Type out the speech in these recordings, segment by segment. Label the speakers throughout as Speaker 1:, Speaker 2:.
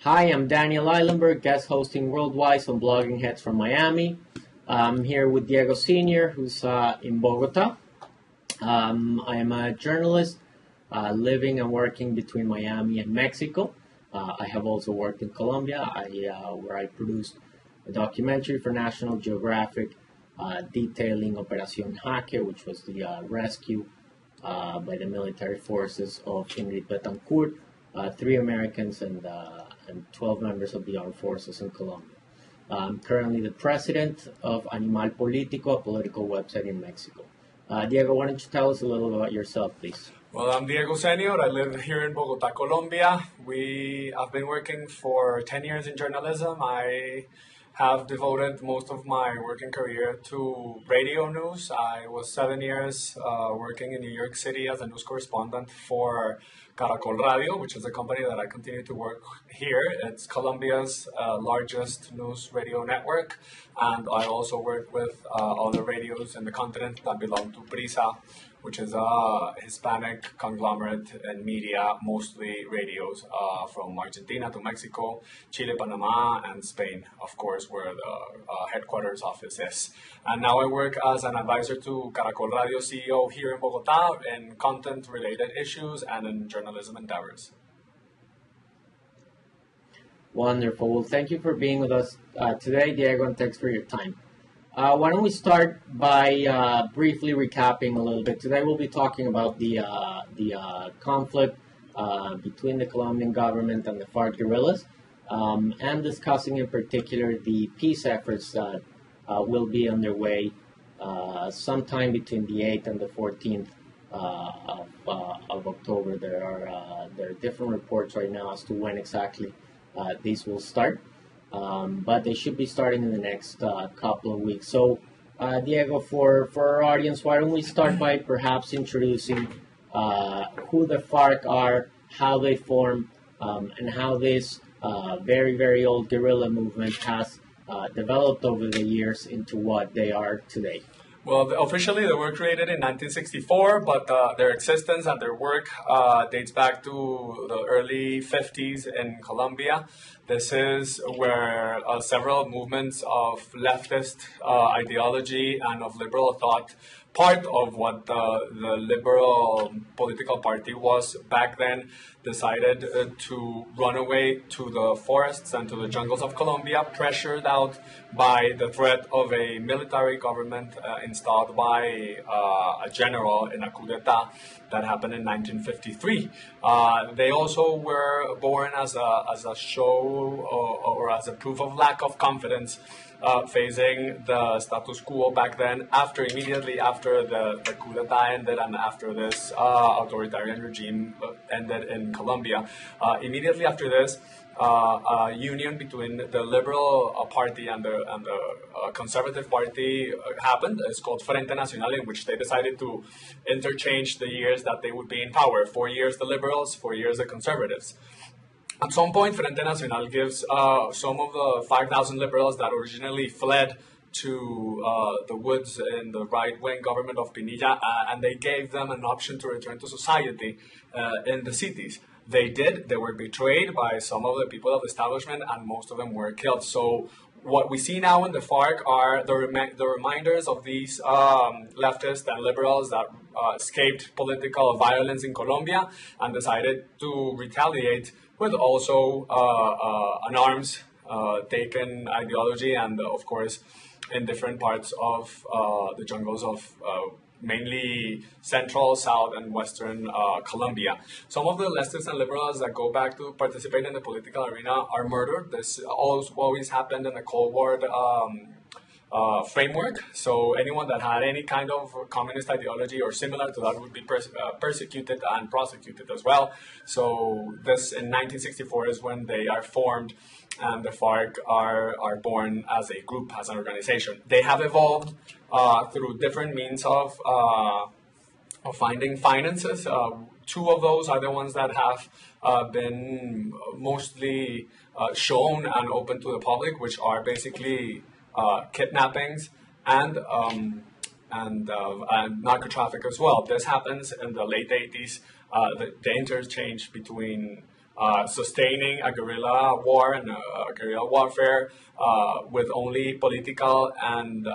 Speaker 1: Hi, I'm Daniel Eilemberg, guest hosting Worldwise on Blogging Heads from Miami. I'm here with Diego Sr., who's in Bogota. I am a journalist living and working between Miami and Mexico. I have also worked in Colombia, where I produced a documentary for National Geographic detailing Operación Jaque, which was the rescue by the military forces of Ingrid Betancourt, 3 Americans and 12 members of the armed forces in Colombia. I'm currently the president of Animal Politico, a political website in Mexico. Diego, why don't you tell us a little about yourself, please?
Speaker 2: Well, I'm Diego Senior. I live here in Bogota, Colombia. I've been working for 10 years in journalism. I have devoted most of my working career to radio news. I was 7 years working in New York City as a news correspondent for Caracol Radio, which is a company that I continue to work here. It's Colombia's largest news radio network. And I also work with other radios in the continent that belong to Prisa, which is a Hispanic conglomerate in media, mostly radios from Argentina to Mexico, Chile, Panama, and Spain, of course, where the headquarters office is. And now I work as an advisor to Caracol Radio CEO here in Bogota in content-related issues and in journalism endeavors.
Speaker 1: Wonderful. Well, thank you for being with us today, Diego, and thanks for your time. Why don't we start by briefly recapping a little bit. Today we'll be talking about the conflict between the Colombian government and the FARC guerillas, and discussing in particular the peace efforts that will be underway sometime between the 8th and the 14th of October. There are different reports right now as to when exactly these will start. But they should be starting in the next couple of weeks. So, Diego, for our audience, why don't we start by perhaps introducing who the FARC are, how they form, and how this very, very old guerrilla movement has developed over the years into what they are today.
Speaker 2: Well, officially they were created in 1964, but their existence and their work dates back to the early 50s in Colombia. This is where several movements of leftist ideology and of liberal thought, part of what the liberal political party was back then, decided to run away to the forests and to the jungles of Colombia, pressured out by the threat of a military government installed by a general in a coup d'etat that happened in 1953. They also were born as a show or as a proof of lack of confidence facing the status quo back then, immediately after the coup d'etat ended and after this authoritarian regime ended in Colombia. Immediately after this, a union between the liberal party and the conservative party happened. It's called Frente Nacional, in which they decided to interchange the years that they would be in power. 4 years the liberals, 4 years the conservatives. At some point, Frente Nacional gives some of the 5,000 liberals that originally fled to the woods in the right-wing government of Pinilla, and they gave them an option to return to society in the cities. They did. They were betrayed by some of the people of the establishment, and most of them were killed. So what we see now in the FARC are the reminders of these leftists and liberals that escaped political violence in Colombia and decided to retaliate with also an arms taken ideology and, of course, in different parts of the jungles of mainly central, south, and western Colombia. Some of the leftists and liberals that go back to participate in the political arena are murdered. This always happened in the Cold War framework. So anyone that had any kind of communist ideology or similar to that would be persecuted and prosecuted as well. So this in 1964 is when they are formed, and the FARC are born as a group, as an organization. They have evolved through different means of finding finances. 2 of those are the ones that have been mostly shown and open to the public, which are basically kidnappings and narco traffic as well. This happens in the late 80s. The interchange between sustaining a guerrilla war and guerrilla warfare with only political and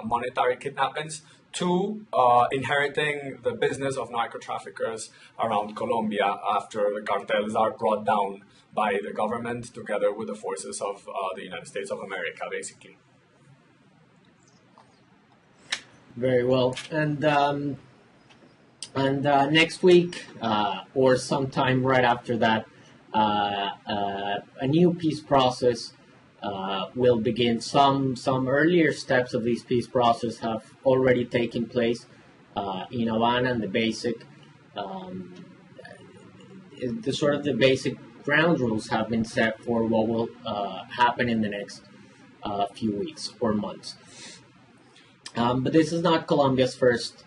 Speaker 2: monetary kidnappings, to inheriting the business of narco traffickers around Colombia after the cartels are brought down by the government together with the forces of the United States of America, basically.
Speaker 1: Very well. And next week, or sometime right after that, a new peace process will begin. Some earlier steps of this peace process have already taken place in Havana, and the basic ground rules have been set for what will happen in the next few weeks or months. But this is not Colombia's first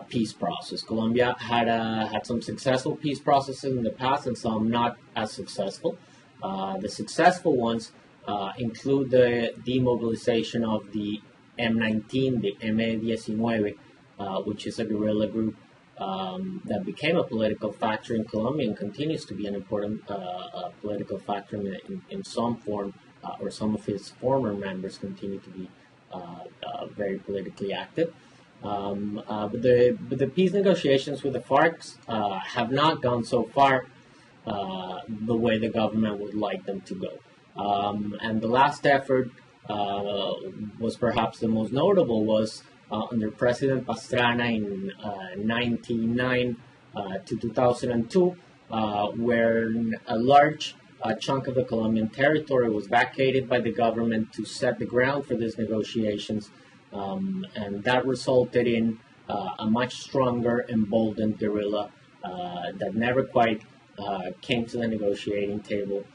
Speaker 1: peace process. Colombia had some successful peace processes in the past and some not as successful. The successful ones include the demobilization of the M19, the M19, which is a guerrilla group that became a political factor in Colombia and continues to be an important political factor in some form, or some of its former members continue to be very politically active. But the peace negotiations with the FARC have not gone so far the way the government would like them to go. And the last effort was perhaps the most notable, was under President Pastrana in 1999 to 2002, where a large chunk of the Colombian territory was vacated by the government to set the ground for these negotiations, and that resulted in a much stronger, emboldened guerrilla that never quite came to the negotiating table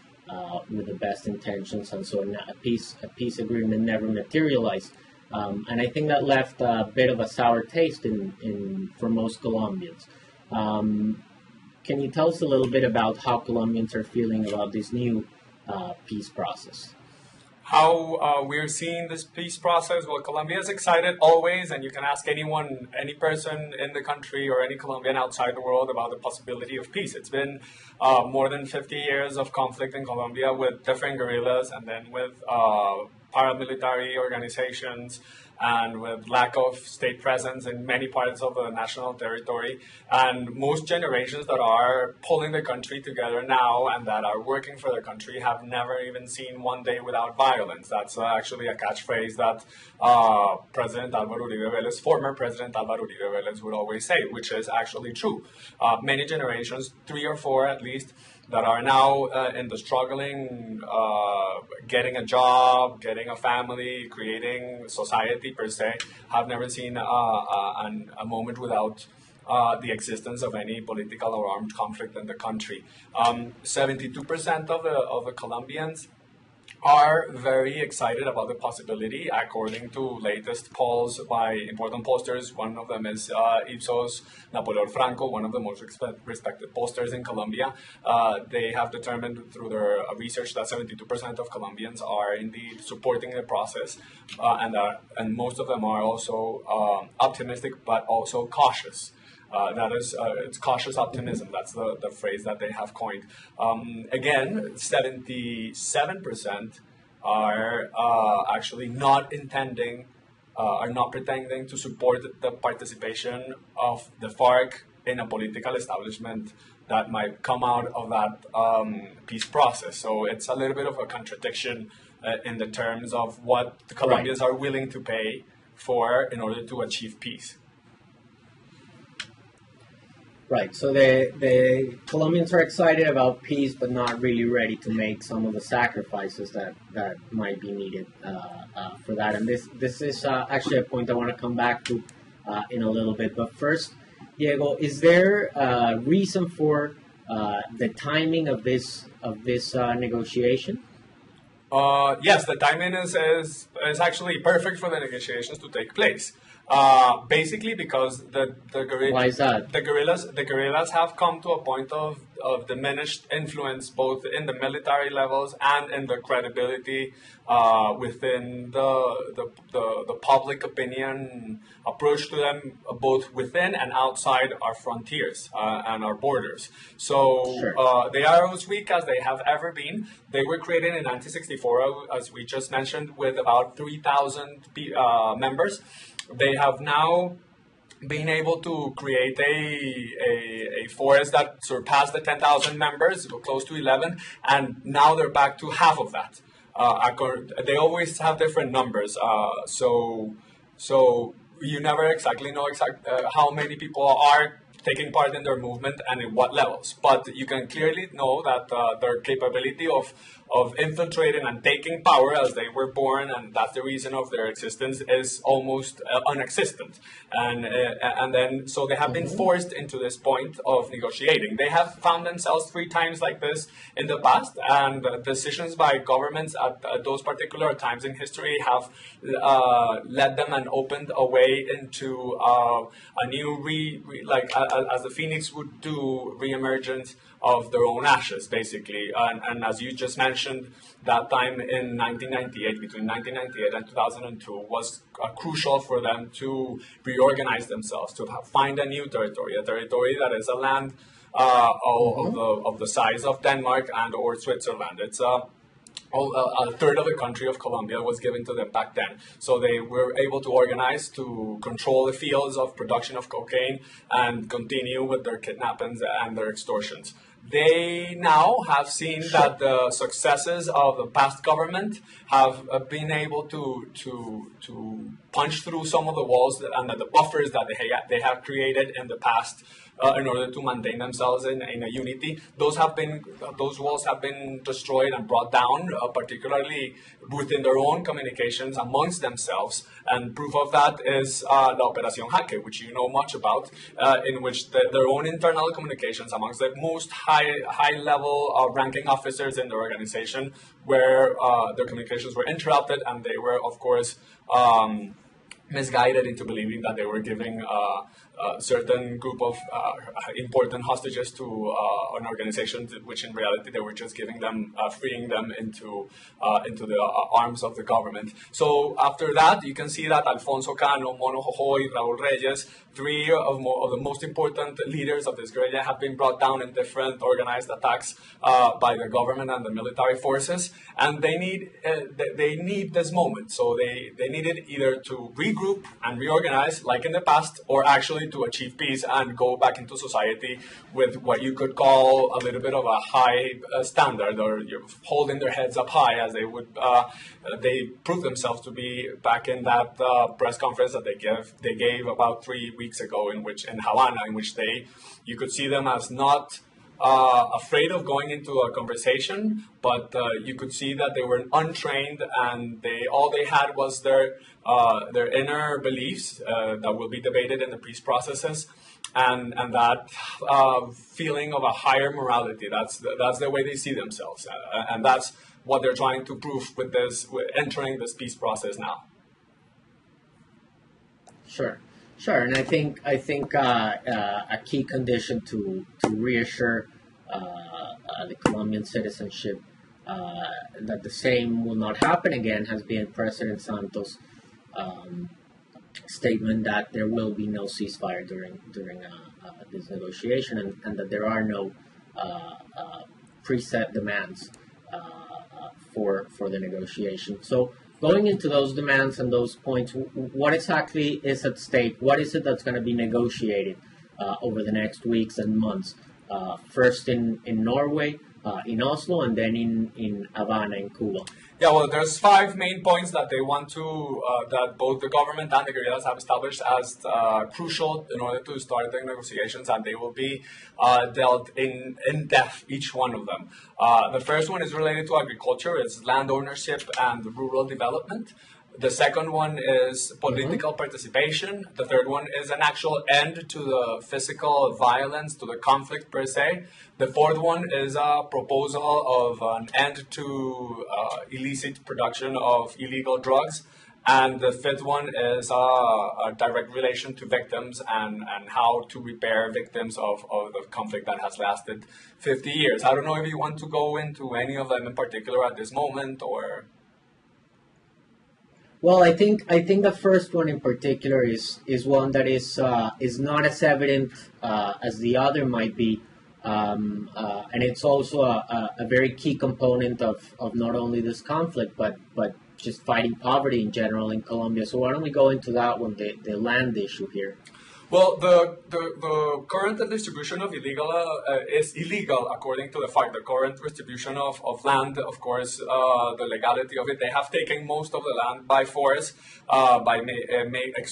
Speaker 1: with the best intentions, and so a peace agreement never materialized. And I think that left a bit of a sour taste for most Colombians. Can you tell us a little bit about how Colombians are feeling about this new peace process?
Speaker 2: How we're seeing this peace process? Well, Colombia is excited always, and you can ask anyone, any person in the country or any Colombian outside the world about the possibility of peace. It's been more than 50 years of conflict in Colombia with different guerrillas, and then with paramilitary organizations, and with lack of state presence in many parts of the national territory. And most generations that are pulling the country together now and that are working for the country have never even seen one day without violence. That's actually a catchphrase that President Álvaro Uribe Vélez, former President Álvaro Uribe Vélez, would always say, which is actually true. Many generations, 3 or 4 at least, that are now in the struggling, getting a job, getting a family, creating society per se, have never seen a moment without the existence of any political or armed conflict in the country. 72% of the Colombians are very excited about the possibility, according to latest polls by important pollsters. One of them is Ipsos Napoleon Franco, one of the most respected pollsters in Colombia. They have determined through their research that 72% of Colombians are indeed supporting the process, and most of them are also optimistic, but also cautious. That is, it's cautious optimism. That's the phrase that they have coined. Again, 77% are actually not pretending to support the participation of the FARC in a political establishment that might come out of that peace process. So it's a little bit of a contradiction in the terms of what the Colombians are willing to pay for in order to achieve peace.
Speaker 1: Right, so the Colombians are excited about peace, but not really ready to make some of the sacrifices that might be needed for that. And this is actually a point I want to come back to in a little bit. But first, Diego, is there a reason for the timing of this negotiation?
Speaker 2: Yes, the timing is actually perfect for the negotiations to take place. Basically because
Speaker 1: Why is that?
Speaker 2: the guerrillas have come to a point of diminished influence both in the military levels and in the credibility within the public opinion approach to them, both within and outside our frontiers and our borders. So
Speaker 1: Sure.
Speaker 2: they are as weak as they have ever been. They were created in 1964, as we just mentioned, with about 3,000 members. They have now been able to create a force that surpassed the 10,000 members, close to 11, and now they're back to half of that. They always have different numbers, so you never exactly know how many people are taking part in their movement and in what levels. But you can clearly know that their capability of infiltrating and taking power as they were born, and that's the reason of their existence, is almost non-existent. And then so they have been forced into this point of negotiating. They have found themselves 3 times like this in the past, and decisions by governments at those particular times in history have led them and opened a way into a new as the phoenix would do, re-emergence of their own ashes, basically. And as you just mentioned, that time in 1998, between 1998 and 2002, was crucial for them to reorganize themselves, to find a new territory, a territory that is a land of the size of Denmark and or Switzerland. It's a third of the country of Colombia was given to them back then. So they were able to organize to control the fields of production of cocaine and continue with their kidnappings and their extortions. They now have seen that the successes of the past government have been able to punch through some of the walls and the buffers that they have created in the past in order to maintain themselves in a unity. Those walls have been destroyed and brought down, particularly within their own communications amongst themselves. And proof of that is La Operación Jaque, which you know much about, in which their own internal communications amongst the most high-level ranking officers in the organization, where their communications were interrupted, and they were, of course, misguided into believing that they were giving a certain group of important hostages to an organization, which in reality they were just giving them, freeing them into the arms of the government. So after that, you can see that Alfonso Cano, Mono Jojoy, Raúl Reyes, 3 of the most important leaders of this guerrilla have been brought down in different organized attacks by the government and the military forces, and they need this moment. So they needed either to regroup and reorganize like in the past, or actually to achieve peace and go back into society with what you could call a little bit of a high standard, or you're holding their heads up high, as they would. They proved themselves to be back in that press conference that they gave about 3 weeks ago, in Havana, in which you could see them as not afraid of going into a conversation, but you could see that they were untrained, and all they had was their inner beliefs that will be debated in the peace processes, and that feeling of a higher morality. That's the way they see themselves, and that's what they're trying to prove with entering this peace process now.
Speaker 1: Sure, and I think a key condition to reassure the Colombian citizenship that the same will not happen again has been President Santos' statement that there will be no ceasefire during this negotiation, and that there are no preset demands for the negotiation. So going into those demands and those points, what exactly is at stake? What is it that's going to be negotiated over the next weeks and months? First in Norway, in Oslo, and then in Havana, in Cuba.
Speaker 2: Yeah, well, there's 5 main points that they want to, that both the government and the guerrillas have established as crucial in order to start the negotiations, and they will be dealt in depth, each one of them. The first one is related to agriculture. It's land ownership and rural development. The second one is political participation. The third one is an actual end to the physical violence, to the conflict per se. The fourth one is a proposal of an end to illicit production of illegal drugs. And the fifth one is a direct relation to victims and how to repair victims of the conflict that has lasted 50 years. I don't know if you want to go into any of them in particular at this moment or...
Speaker 1: Well, I think the first one in particular is one that is not as evident as the other might be, and it's also a very key component of not only this conflict but just fighting poverty in general in Colombia. So why don't we go into that one, the land issue here?
Speaker 2: Well, the current distribution of illegal is illegal according to the FARC. The current distribution of land, of course, the legality of it, they have taken most of the land by force, by making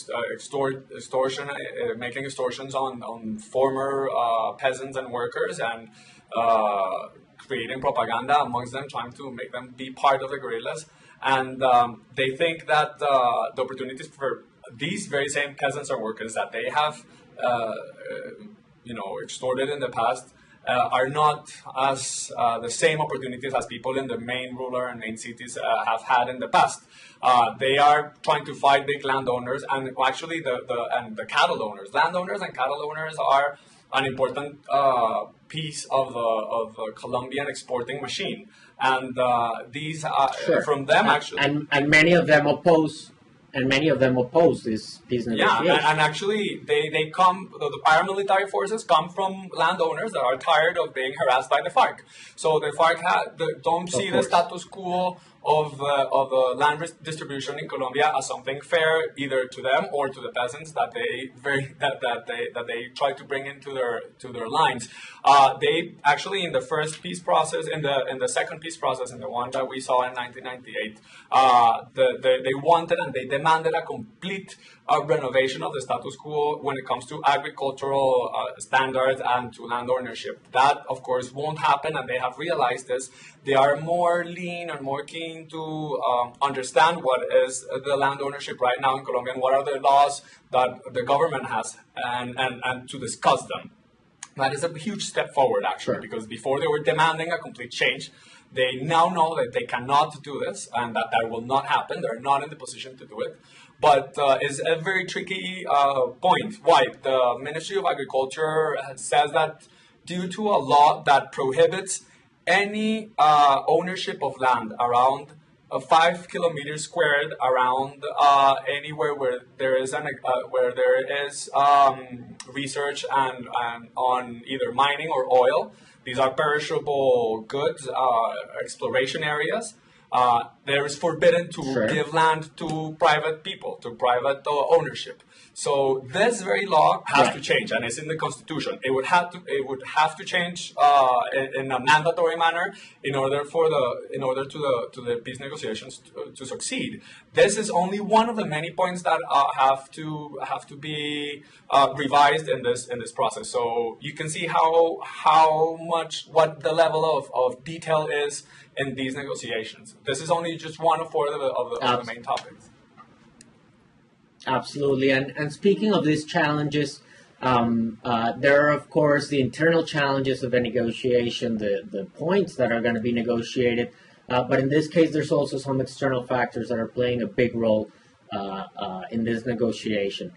Speaker 2: extortions on former peasants and workers and creating propaganda amongst them, trying to make them be part of the guerrillas. And they think that the opportunities for these very same peasants or workers that they have, extorted in the past, are not as the same opportunities as people in the main rural and main cities have had in the past. They are trying to fight big landowners and actually the cattle owners. Landowners and cattle owners are an important piece of the Colombian exporting machine. And these are from them actually,
Speaker 1: and many of them oppose this negotiation.
Speaker 2: Yeah, and actually they come. The paramilitary forces come from landowners that are tired of being harassed by the FARC. So the FARC don't see the status quo of the land distribution in Colombia as something fair either to them or to the peasants that they try to bring into their lines. They actually in the first peace process, in the second peace process, in the one that we saw in 1998, they wanted and they demanded a complete renovation of the status quo when it comes to agricultural standards and to land ownership. That, of course, won't happen, and they have realized this. They are more lean and more keen to understand what is the land ownership right now in Colombia and what are the laws that the government has, and to discuss them. That is a huge step forward, actually, because before they were demanding a complete change. They now know that they cannot do this and that will not happen. They're not in the position to do it. But it's a very tricky point. Why? The Ministry of Agriculture says that due to a law that prohibits any ownership of land around 5 kilometers squared around anywhere where there is research and on either mining or oil. These are perishable goods, exploration areas. There is forbidden to give land to private people, to private ownership. So this very law has to change, and it's in the Constitution. It would have to change in a mandatory manner in order to the peace negotiations to succeed. This is only one of the many points that have to be revised in this process. So you can see what the level of detail is in these negotiations. This is only just one of four of the main topics.
Speaker 1: Absolutely. And speaking of these challenges, there are, of course, the internal challenges of a negotiation, the points that are going to be negotiated. But in this case, there's also some external factors that are playing a big role in this negotiation.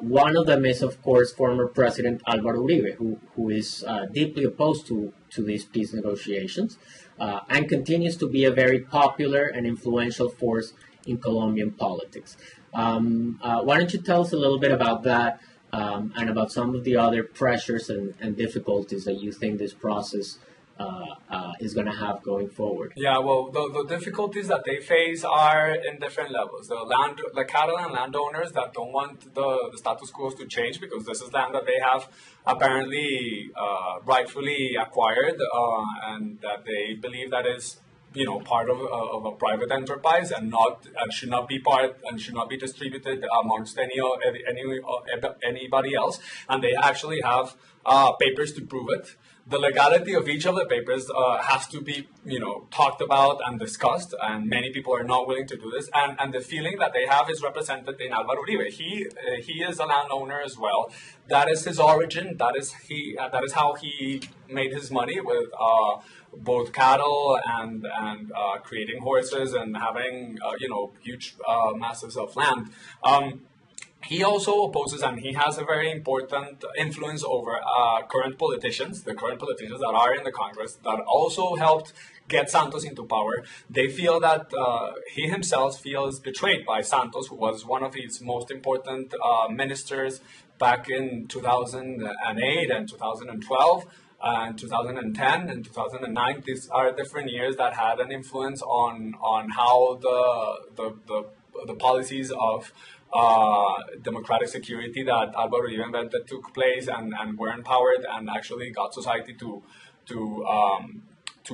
Speaker 1: One of them is, of course, former President Álvaro Uribe, who is deeply opposed to these peace negotiations and continues to be a very popular and influential force in Colombian politics. Why don't you tell us a little bit about that and about some of the other pressures and difficulties that you think this process is going to have going forward?
Speaker 2: Yeah, well, the difficulties that they face are in different levels. The cattle and landowners that don't want the status quo to change because this is land that they have apparently rightfully acquired and that they believe that is part of a private enterprise and should not be distributed amongst anybody else. And they actually have papers to prove it. the legality of each of the papers has to be, talked about and discussed, and many people are not willing to do this. And the feeling that they have is represented in Álvaro Uribe. He is a landowner as well. That is his origin. That is how he made his money, with both cattle and creating horses and having huge masses of land. He also opposes, and he has a very important influence over current politicians, the current politicians that are in the Congress, that also helped get Santos into power. They feel that he himself feels betrayed by Santos, who was one of his most important ministers back in 2008 and 2012. And 2010 and 2009, these are different years that had an influence on how the policies of democratic security that Álvaro Uribe invented took place and were empowered and actually got society to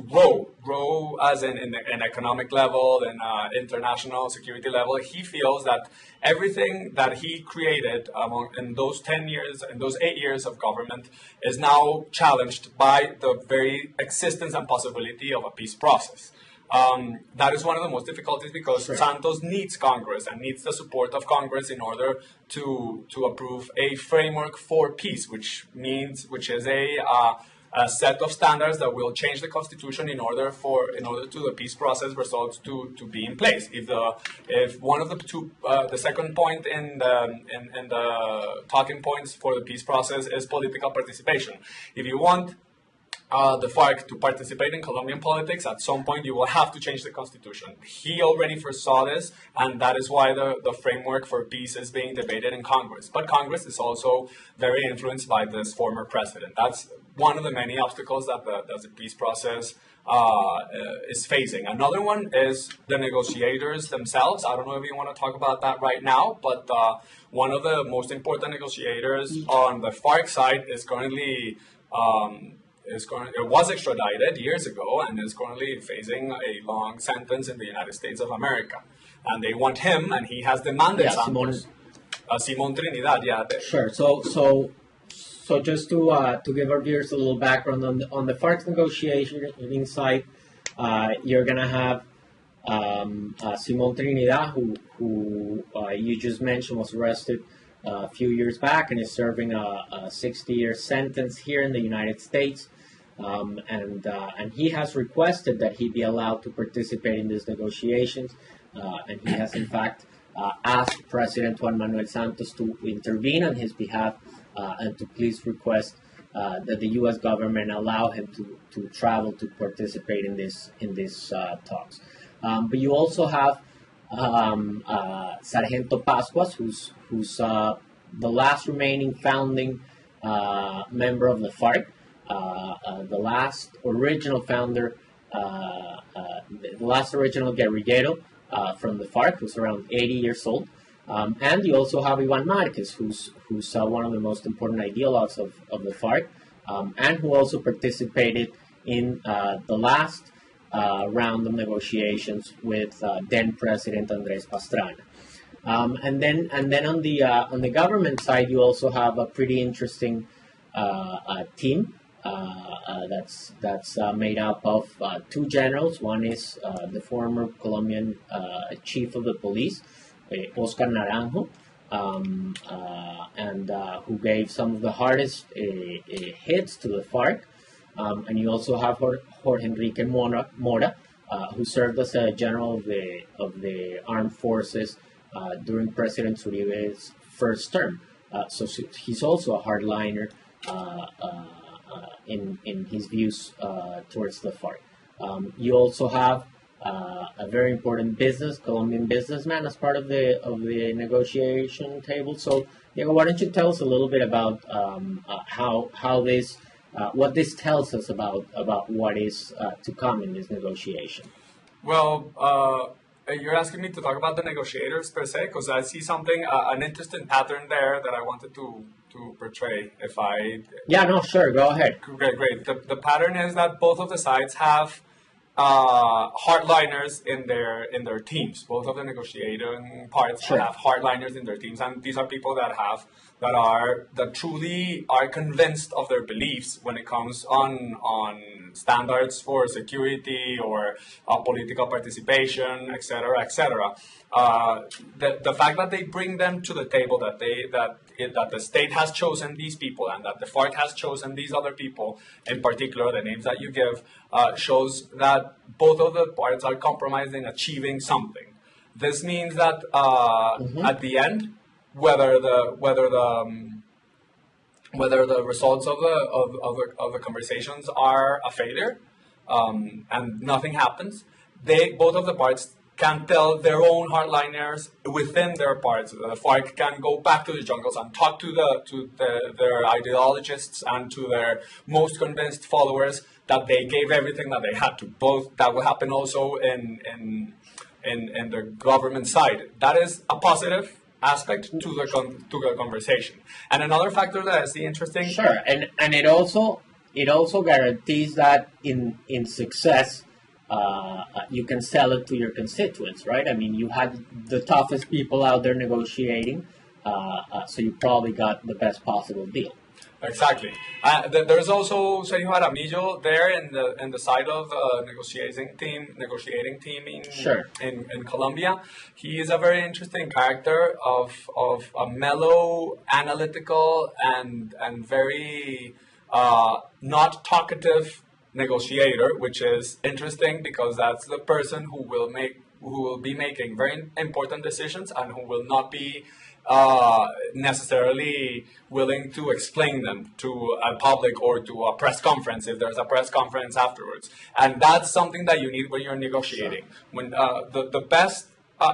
Speaker 2: grow as in an economic level and international security level. He feels that everything that he created in those 10 years, in those 8 years of government, is now challenged by the very existence and possibility of a peace process. That is one of the most difficulties, because
Speaker 1: Sure.
Speaker 2: Santos needs Congress and needs the support of Congress in order to approve a framework for peace, which is a set of standards that will change the constitution in order to the peace process results to be in place. If one of the two, the second point in the talking points for the peace process is political participation. If you want the FARC to participate in Colombian politics, at some point you will have to change the constitution. He already foresaw this, and that is why the framework for peace is being debated in Congress. But Congress is also very influenced by this former president. That's one of the many obstacles that the peace process is facing. Another one is the negotiators themselves. I don't know if you want to talk about that right now, but one of the most important negotiators on the FARC side is currently it was extradited years ago and is currently facing a long sentence in the United States of America. And they want him, and he has demanded Santos. Simón Trinidad, yeah.
Speaker 1: Sure. So just to give our viewers a little background on the FARC negotiating side, you're gonna have Simón Trinidad, who you just mentioned was arrested a few years back and is serving a 60-year sentence here in the United States. And he has requested that he be allowed to participate in these negotiations, and he has in fact asked President Juan Manuel Santos to intervene on his behalf and to please request that the U.S. government allow him to travel to participate in these talks. But you also have Sargento Pascuas, who's the last remaining founding member of the FARC. The last original founder, the last original guerrillero from the FARC, who's around 80 years old. And you also have Ivan Marquez, who's one of the most important ideologues of the FARC, and who also participated in the last round of negotiations with then President Andrés Pastrana. And then on the government side, you also have a pretty interesting team. That's made up of two generals. One is the former Colombian chief of the police, Oscar Naranjo, and who gave some of the hardest hits to the FARC. And you also have Jorge Enrique Mora, who served as a general of the armed forces during President Uribe's first term. So he's also a hardliner in his views towards the FARC. You also have a very important Colombian businessman as part of the negotiation table. So, Diego, why don't you tell us a little bit about how this what this tells us about what is to come in this negotiation?
Speaker 2: Well, you're asking me to talk about the negotiators per se, because I see something, an interesting pattern there that I wanted to portray.
Speaker 1: Yeah, no, sure, go ahead.
Speaker 2: Great. The pattern is that both of the sides have hardliners in their teams. Both of the negotiating parts have hardliners in their teams, and these are people that truly are convinced of their beliefs when it comes on standards for security or political participation, etc., etc. The fact that they bring them to the table, that the state has chosen these people and that the FARC has chosen these other people, in particular, the names that you give, shows that both of the parts are compromised in achieving something. This means that at the end, whether the results of the conversations are a failure and nothing happens, both of the parts can tell their own hardliners within their parts. The FARC can go back to the jungles and talk to their ideologists and to their most convinced followers that they gave everything that they had to. Both that will happen also in the government side. That is a positive aspect to the conversation. And another factor that is interesting.
Speaker 1: Sure, and it also guarantees that in success. You can sell it to your constituents, right? I mean, you had the toughest people out there negotiating, so you probably got the best possible deal.
Speaker 2: Exactly. There's also Sergio Jaramillo there in the side of negotiating team in Colombia. He is a very interesting character of a mellow, analytical, and very not talkative negotiator, which is interesting because that's the person who will be making very important decisions and who will not be necessarily willing to explain them to a public or to a press conference if there's a press conference afterwards. And that's something that you need when you're negotiating. When the best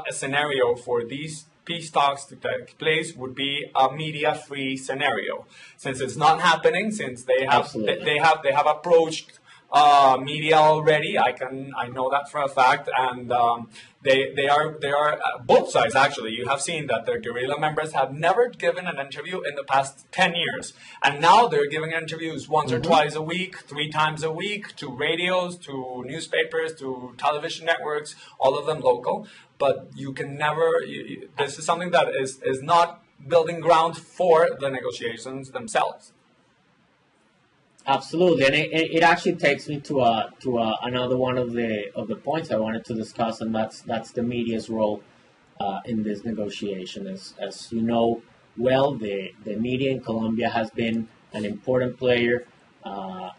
Speaker 2: scenario for these peace talks to take place would be a media-free scenario. Since it's not happening, since they have approached media already. I know that for a fact, and they are both sides actually. You have seen that the guerrilla members have never given an interview in the past 10 years, and now they're giving interviews once or twice a week, 3 times a week, to radios, to newspapers, to television networks, all of them local. But you can never. This is something that is not building ground for the negotiations themselves.
Speaker 1: Absolutely, and it actually takes me to another one of the points I wanted to discuss, and that's the media's role in this negotiation. As you know well, the media in Colombia has been an important player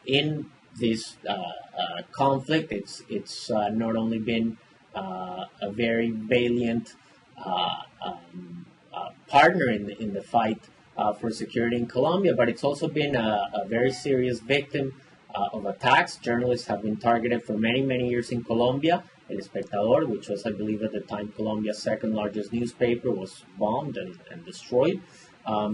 Speaker 1: in this conflict. It's not only been a very valiant partner in the fight for security in Colombia, but it's also been a very serious victim of attacks. Journalists have been targeted for many, many years in Colombia. El Espectador, which was, I believe, at the time Colombia's second largest newspaper, was bombed and destroyed.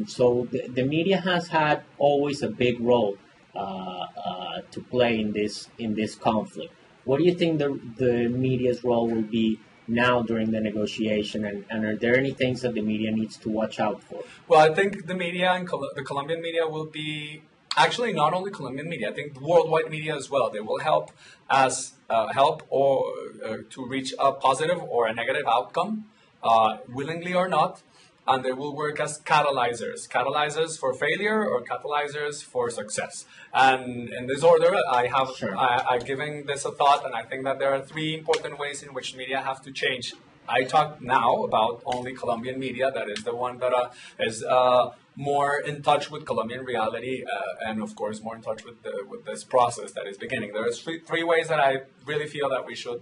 Speaker 1: So the media has had always a big role to play in this conflict. What do you think the media's role will be now during the negotiation, and are there any things that the media needs to watch out for?
Speaker 2: Well, I think the media and the Colombian media will be, actually not only Colombian media, I think the worldwide media as well. They will help as to reach a positive or a negative outcome, willingly or not, and they will work as catalyzers for failure or catalyzers for success. And in this order, I've given this a thought, and I think that there are 3 important ways in which media have to change. I talk now about only Colombian media, that is the one that is more in touch with Colombian reality, and of course more in touch with this process that is beginning. There are 3 ways that I really feel that we should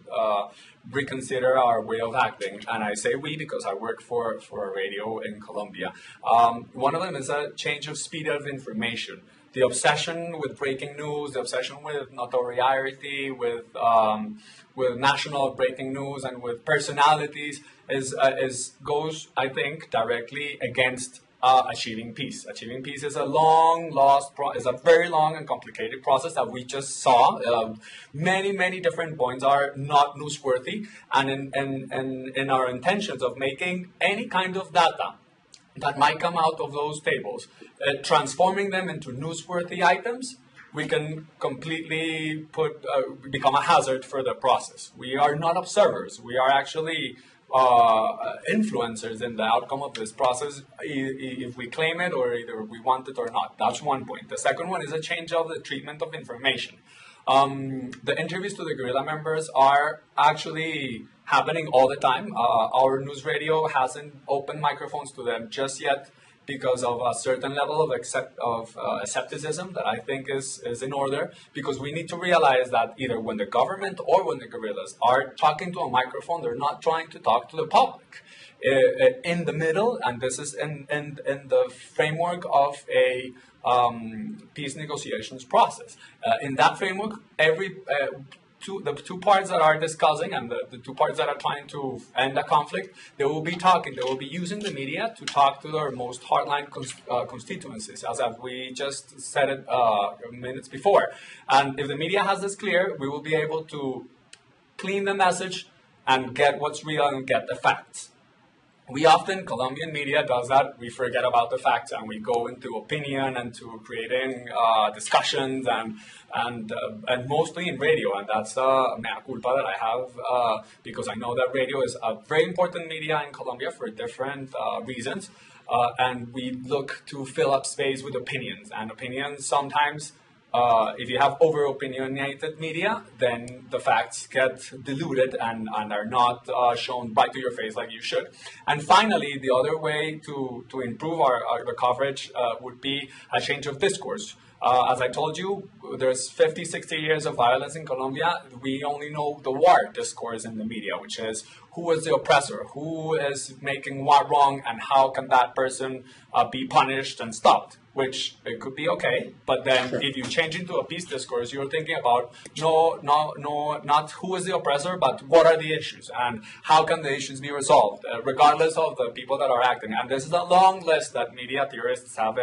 Speaker 2: reconsider our way of acting, and I say we because I work for a radio in Colombia. One of them is a change of speed of information. The obsession with breaking news, the obsession with notoriety, with national breaking news, and with personalities goes, I think, directly against achieving peace. Achieving peace is is a very long and complicated process that we just saw. Many different points are not newsworthy, and in our intentions of making any kind of data that might come out of those tables, transforming them into newsworthy items, we can completely become a hazard for the process. We are not observers. We are actually influencers in the outcome of this process, if we claim it or either we want it or not. That's one point. The second one is a change of the treatment of information. The interviews to the guerrilla members are actually happening all the time. Our news radio hasn't opened microphones to them just yet because of a certain level of skepticism that I think is in order, because we need to realize that either when the government or when the guerrillas are talking to a microphone, they're not trying to talk to the public. In the middle, and this is in the framework of a peace negotiations process. In that framework, the two parts that are discussing and the two parts that are trying to end a conflict, they will be using the media to talk to their most hardline constituencies, as we just said it minutes before. And if the media has this clear, we will be able to clean the message and get what's real and get the facts. We often, Colombian media does that. We forget about the facts and we go into opinion and to creating discussions and mostly in radio. And that's mea culpa that I have because I know that radio is a very important media in Colombia for different reasons. And we look to fill up space with opinions. And opinions sometimes, if you have over-opinionated media, then the facts get diluted and are not shown right to your face like you should. And finally, the other way to improve the coverage would be a change of discourse. As I told you, there's 50, 60 years of violence in Colombia. We only know the war discourse in the media, which is who is the oppressor, who is making what wrong, and how can that person be punished and stopped, which it could be okay. But then if you change into a peace discourse, you're thinking about not who is the oppressor, but what are the issues and how can the issues be resolved, regardless of the people that are acting. And this is a long list that media theorists have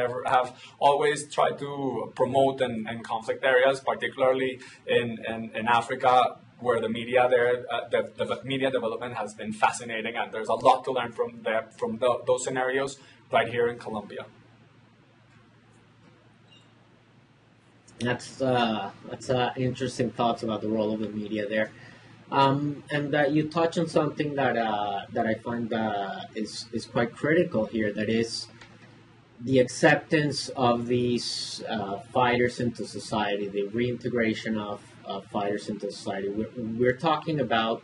Speaker 2: always tried to promote in conflict areas, particularly in Africa, where the media the media development has been fascinating, and there's a lot to learn from those scenarios right here in Colombia.
Speaker 1: That's interesting thoughts about the role of the media there, and you touch on something that I find is quite critical here. That is the acceptance of these fighters into society, the reintegration of fighters into society. We're talking about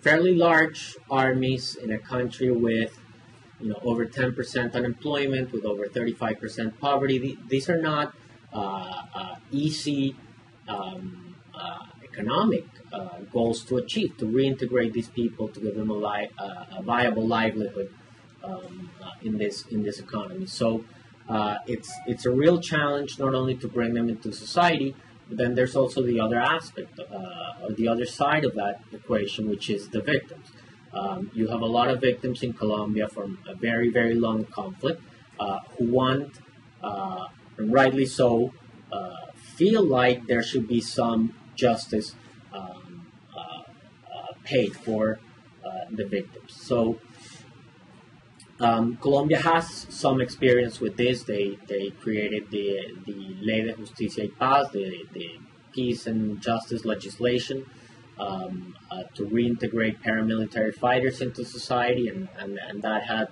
Speaker 1: fairly large armies in a country with over 10% unemployment, with over 35% poverty. These are not easy economic goals to achieve, to reintegrate these people, to give them a viable livelihood in this economy. So it's a real challenge not only to bring them into society, but then there's also the other aspect, or the other side of that equation, which is the victims. You have a lot of victims in Colombia from a very, very long conflict who want, and rightly so, feel like there should be some justice paid for the victims. So Colombia has some experience with this. They created the Ley de Justicia y Paz, the peace and justice legislation, to reintegrate paramilitary fighters into society, and that had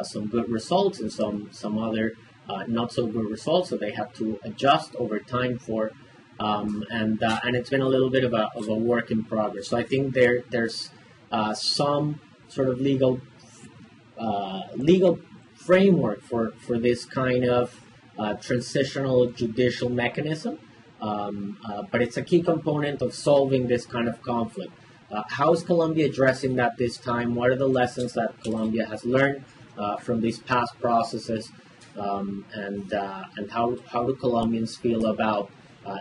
Speaker 1: some good results and some other not so good results, so they have to adjust over time for, and it's been a little bit of a work in progress. So I think there's some sort of legal framework for this kind of transitional judicial mechanism, but it's a key component of solving this kind of conflict. How is Colombia addressing that this time? What are the lessons that Colombia has learned from these past processes? And how do Colombians feel about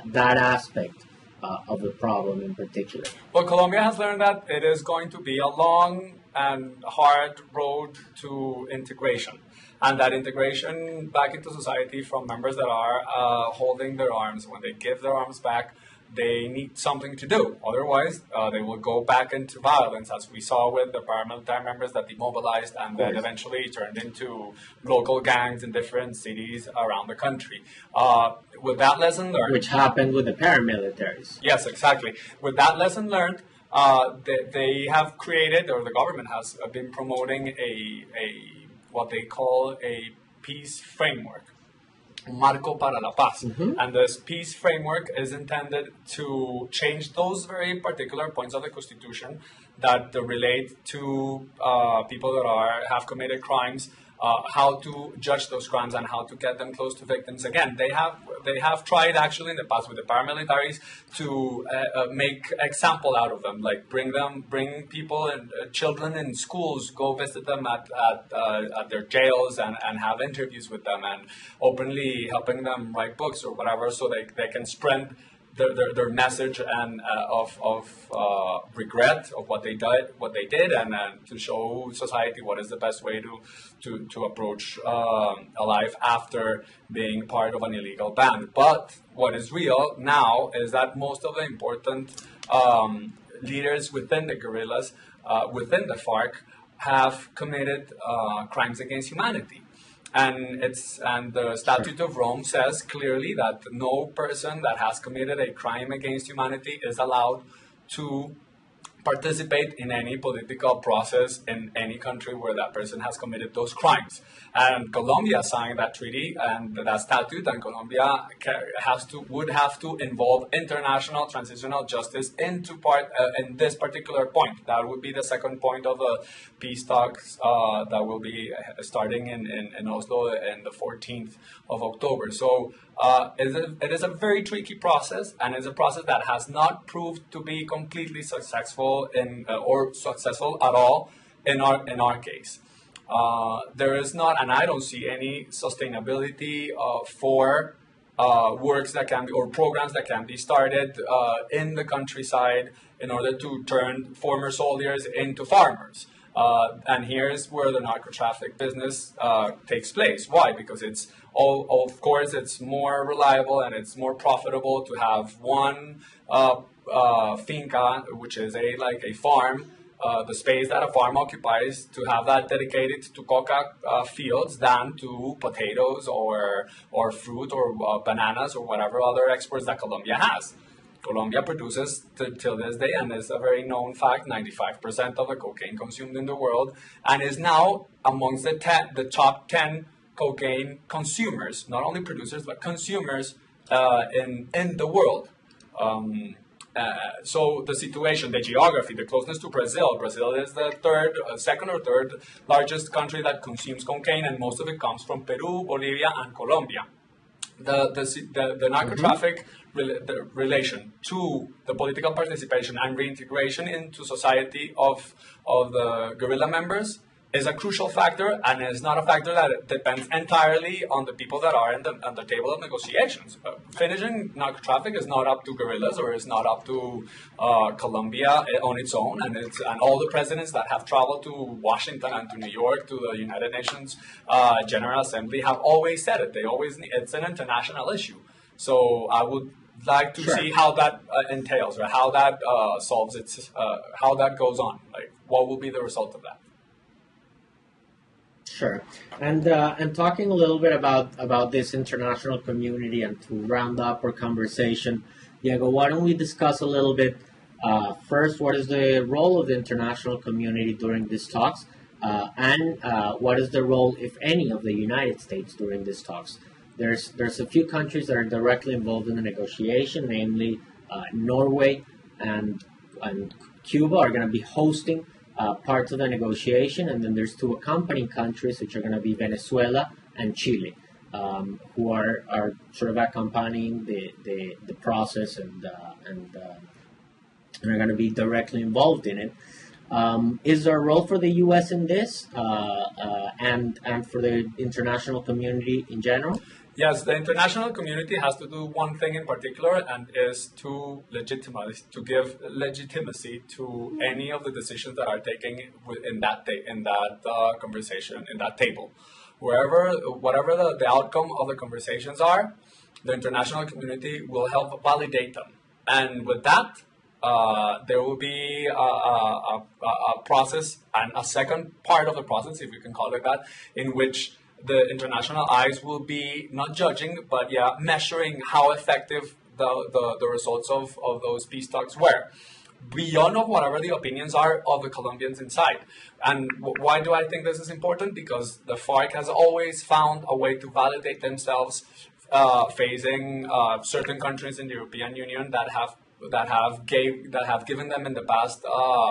Speaker 1: that aspect of the problem in particular?
Speaker 2: Well, Colombia has learned that it is going to be a long and hard road to integration, and that integration back into society from members that are holding their arms. When they give their arms back, they need something to do. Otherwise, they will go back into violence, as we saw with the paramilitary members that demobilized and then eventually turned into local gangs in different cities around the country. With that lesson learned,
Speaker 1: which happened with the paramilitaries.
Speaker 2: Yes, exactly. With that lesson learned, they have created, or the government has been promoting a what they call a peace framework, Marco para la Paz. And this peace framework is intended to change those very particular points of the Constitution that relate to people that have committed crimes, how to judge those crimes and how to get them close to victims. Again, they have tried actually in the past with the paramilitaries to make example out of them, like bring people and children in schools, go visit them at their jails and have interviews with them and openly helping them write books or whatever, so they can spread their message and of regret of what they did, and to show society what is the best way to approach a life after being part of an illegal band. But what is real now is that most of the important leaders within the guerrillas, within the FARC, have committed crimes against humanity. And the Statute of Rome says clearly that no person that has committed a crime against humanity is allowed to participate in any political process in any country where that person has committed those crimes. And Colombia signed that treaty and that statute, and Colombia would have to involve international transitional justice in this particular point. That would be the second point of the peace talks that will be starting in Oslo on the 14th of October. So it is a very tricky process, and it's a process that has not proved to be completely successful or successful at all in our case. There is not, and I don't see any sustainability for works that can be, or programs that can be started in the countryside in order to turn former soldiers into farmers. And here's where the narco-traffic business takes place. Why? Because of course, it's more reliable and it's more profitable to have one finca, which is a farm, the space that a farm occupies, to have that dedicated to coca fields than to potatoes or fruit or bananas or whatever other exports that Colombia has. Colombia produces till this day, and it's a very known fact, 95% of the cocaine consumed in the world, and is now amongst the top 10 cocaine consumers, not only producers but consumers in the world. So the situation, the geography, the closeness to Brazil. Brazil is the second or third largest country that consumes cocaine, and most of it comes from Peru, Bolivia, and Colombia. The narco-traffic relation to the political participation and reintegration into society of the guerrilla members is a crucial factor, and is not a factor that depends entirely on the people that are on the table of negotiations. Finishing narco-traffic is not up to guerrillas, or is not up to Colombia on its own, and all the presidents that have traveled to Washington and to New York, to the United Nations General Assembly, have always said it. It's an international issue. So I would like to see how that entails, or how that solves how that goes on. Like, what will be the result of that?
Speaker 1: Sure. And talking a little bit about this international community, and to round up our conversation, Diego, why don't we discuss a little bit first, what is the role of the international community during these talks, and what is the role, if any, of the United States during these talks? There's a few countries that are directly involved in the negotiation, namely Norway and Cuba are going to be hosting parts of the negotiation, and then there's two accompanying countries, which are going to be Venezuela and Chile, who are sort of accompanying the process and are going to be directly involved in it. Is there a role for the U.S. in this, and for the international community in general?
Speaker 2: Yes, the international community has to do one thing in particular, and is to give legitimacy to any of the decisions that are taken in that conversation, in that table. Whatever the outcome of the conversations are, the international community will help validate them And with that, there will be a process and a second part of the process, if you can call it that, in which the international eyes will be not judging, but measuring how effective the results of those peace talks were, beyond of whatever the opinions are of the Colombians inside. And why do I think this is important? Because the FARC has always found a way to validate themselves, facing certain countries in the European Union that have given them in the past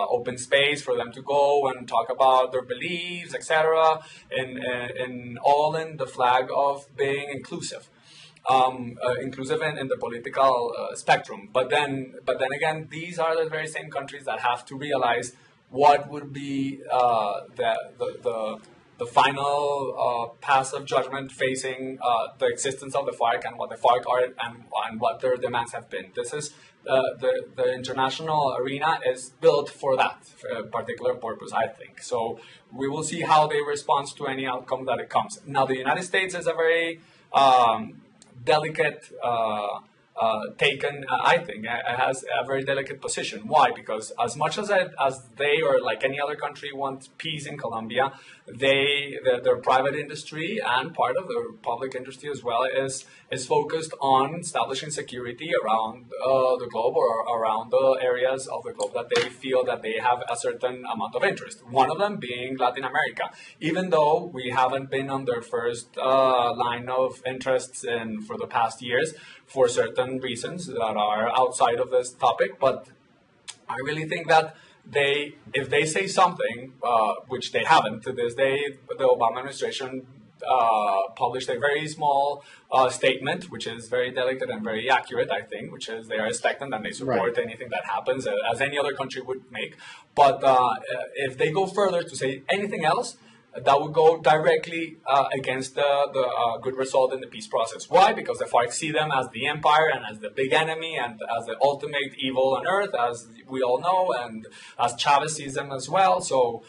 Speaker 2: open space for them to go and talk about their beliefs, etc. In all in the flag of being inclusive. Inclusive in the political spectrum. But then again, these are the very same countries that have to realize what would be the final pass of judgment facing the existence of the FARC and what the FARC are and what their demands have been. This is the international arena is built for that particular purpose, I think. So we will see how they respond to any outcome that it comes. Now, the United States is a very delicate taken, I think, has a very delicate position. Why? Because as much as they or like any other country want peace in Colombia, their private industry and part of the public industry as well is focused on establishing security around the globe or around the areas of the globe that they feel that they have a certain amount of interest. One of them being Latin America. Even though we haven't been on their first line of interests for the past years, for certain reasons that are outside of this topic, but I really think that if they say something, which they haven't to this day, the Obama administration published a very small statement, which is very delicate and very accurate, I think, which is they are expectant and they support anything that happens, as any other country would make. But if they go further to say anything else, that would go directly against the good result in the peace process. Why? Because the FARC see them as the empire and as the big enemy and as the ultimate evil on earth, as we all know, and as Chavez sees them as well. So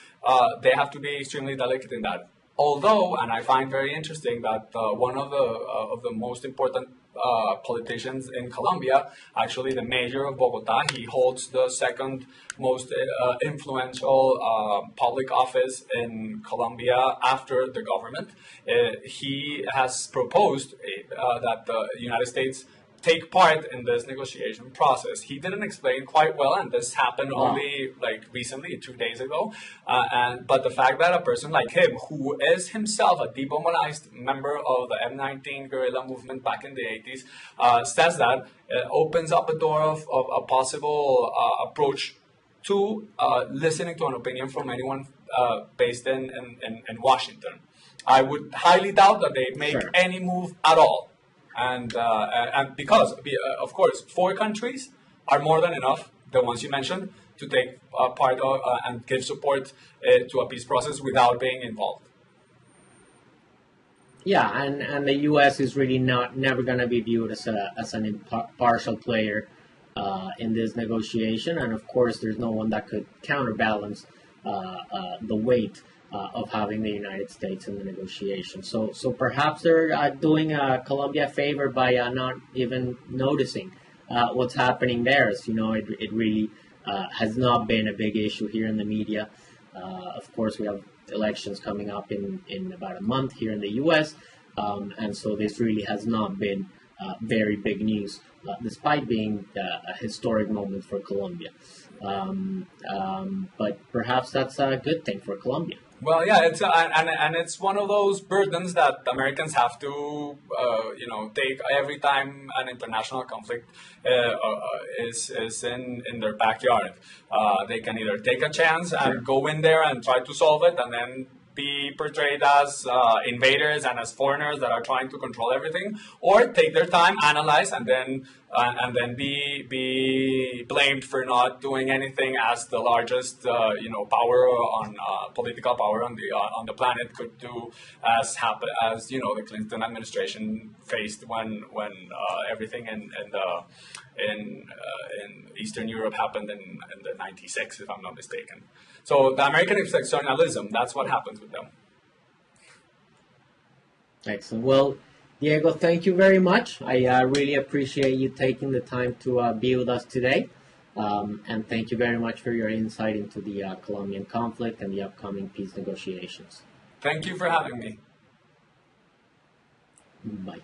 Speaker 2: they have to be extremely delicate in that. Although, and I find very interesting that one of the most important politicians in Colombia, actually the mayor of Bogota, he holds the second most influential public office in Colombia after the government. He has proposed that the United States take part in this negotiation process. He didn't explain quite well, and this happened only like recently, 2 days ago. But the fact that a person like him, who is himself a demobilized member of the M19 guerrilla movement back in the 80s, says that, opens up a door of a possible approach to listening to an opinion from anyone based in Washington. I would highly doubt that they make any move at all. And because, of course, 4 countries are more than enough, the ones you mentioned, to take part of and give support to a peace process without being involved.
Speaker 1: Yeah, and the U.S. is really never going to be viewed as an impartial player in this negotiation, and of course, there's no one that could counterbalance the weight of having the United States in the negotiation. So perhaps they're doing Colombia a favor by not even noticing what's happening there. As you know, it really has not been a big issue here in the media. Of course, we have elections coming up in about a month here in the U.S., and so this really has not been very big news, despite being a historic moment for Colombia. But perhaps that's a good thing for Colombia.
Speaker 2: Well, yeah, it's one of those burdens that Americans have to, take every time an international conflict is in their backyard. They can either take a chance and go in there and try to solve it, and then be portrayed as invaders and as foreigners that are trying to control everything, or take their time, analyze, and then be blamed for not doing anything, as the largest power on political power on the planet could do, as the Clinton administration faced when everything in Eastern Europe happened in the 96, if I'm not mistaken. So the American exceptionalism, that's what happens with them.
Speaker 1: Excellent. Well, Diego, thank you very much. I really appreciate you taking the time to be with us today. And thank you very much for your insight into the Colombian conflict and the upcoming peace negotiations.
Speaker 2: Thank you for having me.
Speaker 1: Bye.